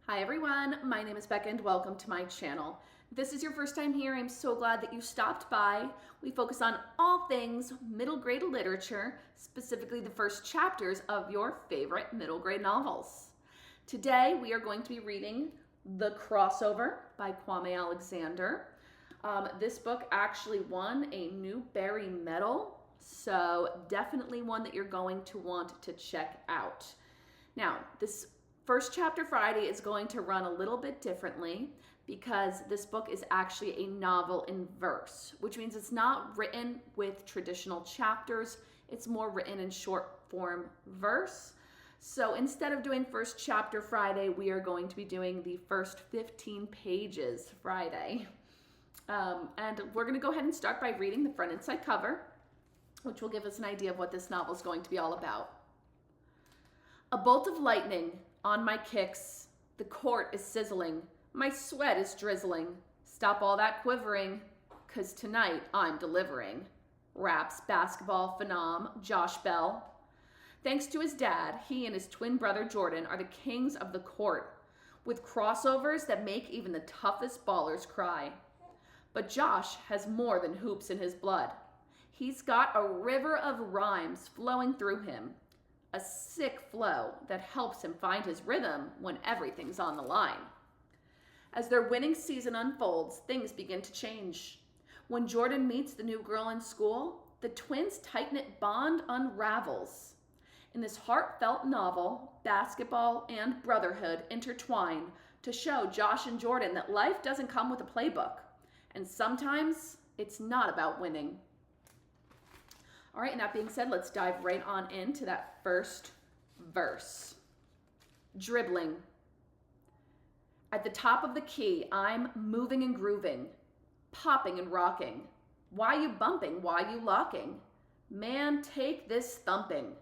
Hi everyone, my name is Becca and welcome to my channel. If this is your first time here, I'm so glad that you stopped by. We focus on all things middle grade literature, specifically the first chapters of your favorite middle grade novels. Today we are going to be reading The Crossover by Kwame Alexander. This book actually won a Newbery Medal, so definitely one that you're going to want to check out. Now, this First Chapter Friday is going to run a little bit differently because this book is actually a novel in verse, which means it's not written with traditional chapters. It's more written in short form verse. So instead of doing First Chapter Friday, we are going to be doing the first 15 pages Friday. And we're going to go ahead and start by reading the front and side cover, which will give us an idea of what this novel is going to be all about. A bolt of lightning on my kicks, the court is sizzling, my sweat is drizzling. Stop all that quivering, 'cause tonight I'm delivering. Raps basketball phenom Josh Bell. Thanks to his dad, he and his twin brother Jordan are the kings of the court, with crossovers that make even the toughest ballers cry. But Josh has more than hoops in his blood. He's got a river of rhymes flowing through him. A sick flow that helps him find his rhythm when everything's on the line. As their winning season unfolds, things begin to change. When Jordan meets the new girl in school, the twins' tight-knit bond unravels. In this heartfelt novel, basketball and brotherhood intertwine to show Josh and Jordan that life doesn't come with a playbook, and sometimes it's not about winning. All right, and that being said, let's dive right on into that first verse. Dribbling. At the top of the key, I'm moving and grooving, popping and rocking. Why you bumping? Why you locking? Man, take this thumping.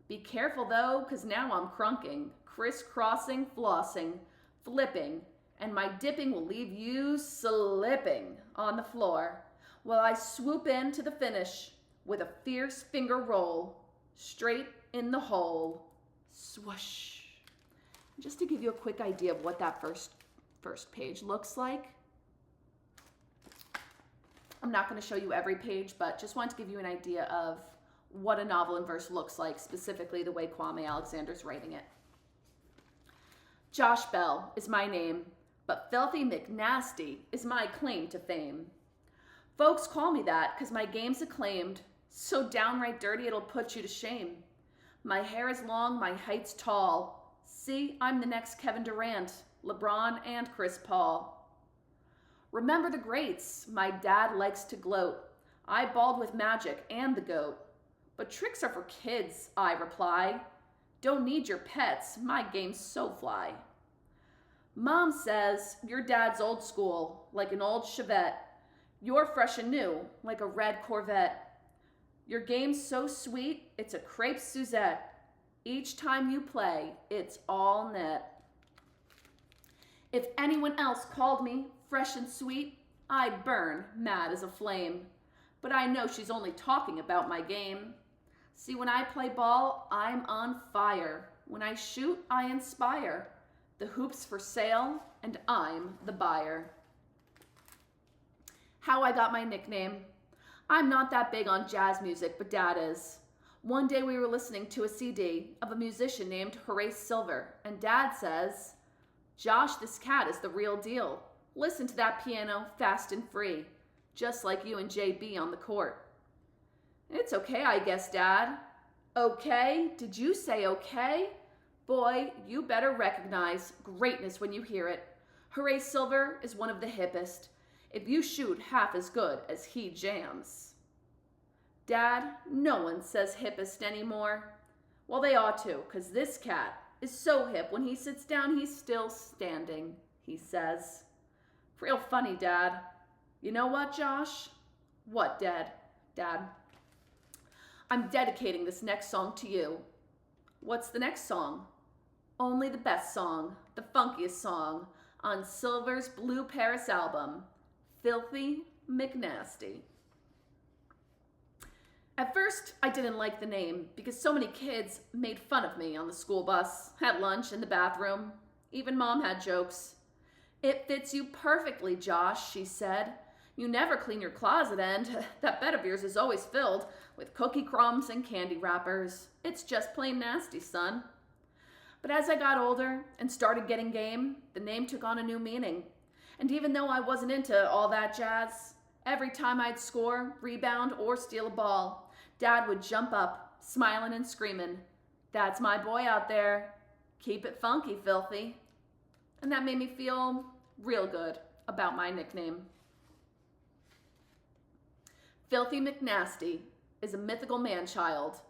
Be careful though, 'cause now I'm crunking, crisscrossing, flossing, flipping, and my dipping will leave you slipping on the floor while I swoop in to the finish with a fierce finger roll, straight in the hole, swoosh. Just to give you a quick idea of what that first page looks like. I'm not going to show you every page, but just want to give you an idea of what a novel in verse looks like, specifically the way Kwame Alexander's writing it. Josh Bell is my name, but Filthy McNasty is my claim to fame. Folks call me that 'cause my game's acclaimed, so downright dirty it'll put you to shame. My hair is long, my height's tall. See, I'm the next Kevin Durant, LeBron, and Chris Paul. Remember the greats, my dad likes to gloat. I balled with Magic and the GOAT. But tricks are for kids, I reply. Don't need your pets, my game's so fly. Mom says, your dad's old school, like an old Chevette. You're fresh and new, like a red Corvette. Your game's so sweet, it's a crepe Suzette. Each time you play, it's all net. If anyone else called me fresh and sweet, I'd burn mad as a flame. But I know she's only talking about my game. See, when I play ball, I'm on fire. When I shoot, I inspire. The hoop's for sale, and I'm the buyer. How I got my nickname. I'm not that big on jazz music, but Dad is. One day we were listening to a CD of a musician named Horace Silver, and Dad says, Josh, this cat is the real deal. Listen to that piano fast and free, just like you and JB on the court. It's okay, I guess, Dad. Okay? Did you say okay? Boy, you better recognize greatness when you hear it. Horace Silver is one of the hippest. If you shoot half as good as he jams. Dad, no one says hippest anymore. Well, they ought to, 'cause this cat is so hip when he sits down he's still standing, he says. Real funny, Dad. You know what, Josh? What, Dad? I'm dedicating this next song to you. What's the next song? Only the best song, the funkiest song on Silver's Blue Paris album, Filthy McNasty. At first, I didn't like the name because so many kids made fun of me on the school bus, at lunch, in the bathroom. Even Mom had jokes. "It fits you perfectly, Josh," she said. "You never clean your closet and that bed of yours is always filled with cookie crumbs and candy wrappers. It's just plain nasty, son." But as I got older and started getting game, the name took on a new meaning. And even though I wasn't into all that jazz, every time I'd score, rebound, or steal a ball, Dad would jump up, smiling and screaming, "That's my boy out there. Keep it funky, Filthy." And that made me feel real good about my nickname. Filthy McNasty is a mythical man-child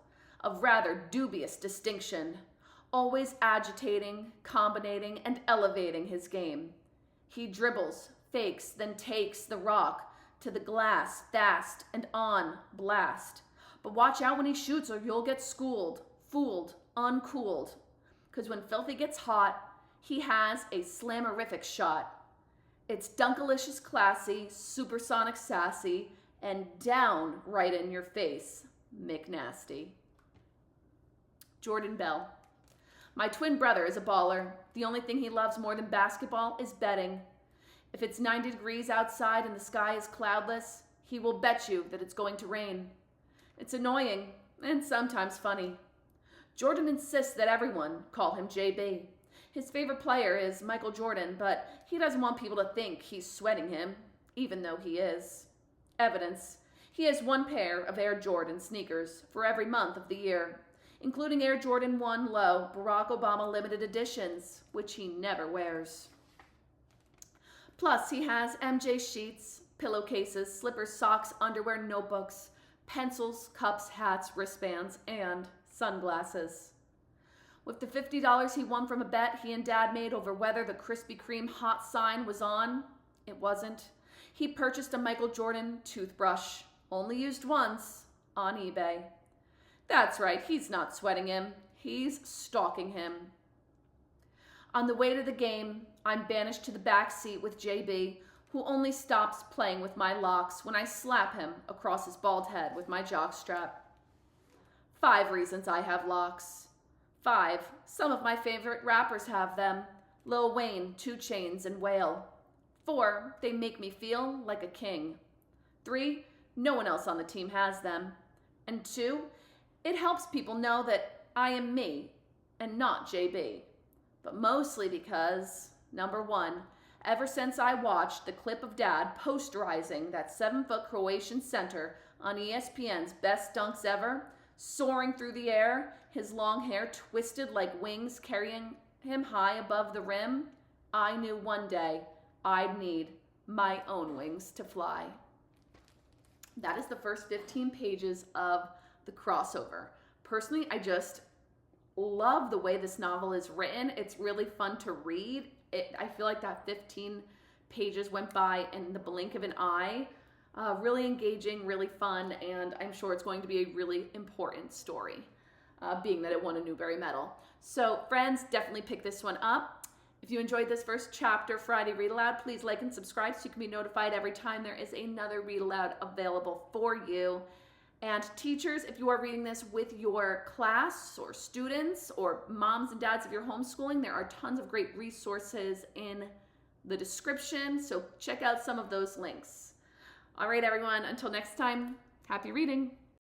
of rather dubious distinction, always agitating, combinating, and elevating his game. He dribbles, fakes, then takes the rock to the glass fast and on blast. But watch out when he shoots or you'll get schooled, fooled, uncooled. Because when Filthy gets hot, he has a slammerific shot. It's dunkalicious classy, supersonic sassy, and down right in your face, McNasty. Jordan Bell. My twin brother is a baller. The only thing he loves more than basketball is betting. If it's 90 degrees outside and the sky is cloudless, he will bet you that it's going to rain. It's annoying and sometimes funny. Jordan insists that everyone call him JB. His favorite player is Michael Jordan, but he doesn't want people to think he's sweating him, even though he is. Evidence: he has one pair of Air Jordan sneakers for every month of the year, including Air Jordan 1 Low Barack Obama limited editions, which he never wears. Plus, he has MJ sheets, pillowcases, slippers, socks, underwear, notebooks, pencils, cups, hats, wristbands, and sunglasses. With the $50 he won from a bet he and Dad made over whether the Krispy Kreme hot sign was on, it wasn't. He purchased a Michael Jordan toothbrush, only used once, on eBay. That's right, he's not sweating him. He's stalking him. On the way to the game, I'm banished to the back seat with JB, who only stops playing with my locks when I slap him across his bald head with my jockstrap. 5 reasons I have locks. 5, some of my favorite rappers have them. Lil Wayne, 2 Chainz, and Whale. 4, they make me feel like a king. 3, no one else on the team has them. And 2, it helps people know that I am me and not JB. But mostly because, number 1, ever since I watched the clip of Dad posterizing that 7-foot Croatian center on ESPN's Best Dunks Ever, soaring through the air, his long hair twisted like wings carrying him high above the rim, I knew one day I'd need my own wings to fly. That is the first 15 pages of the crossover. Personally, I just love the way this novel is written. It's really fun to read. I feel like that 15 pages went by in the blink of an eye. Really engaging, really fun, and I'm sure it's going to be a really important story, being that it won a Newbery Medal. So friends, definitely pick this one up. If you enjoyed this first chapter, Friday Read Aloud, please like and subscribe so you can be notified every time there is another Read Aloud available for you. And teachers, if you are reading this with your class or students or moms and dads if you're homeschooling, there are tons of great resources in the description, so check out some of those links. All right, everyone, until next time, happy reading.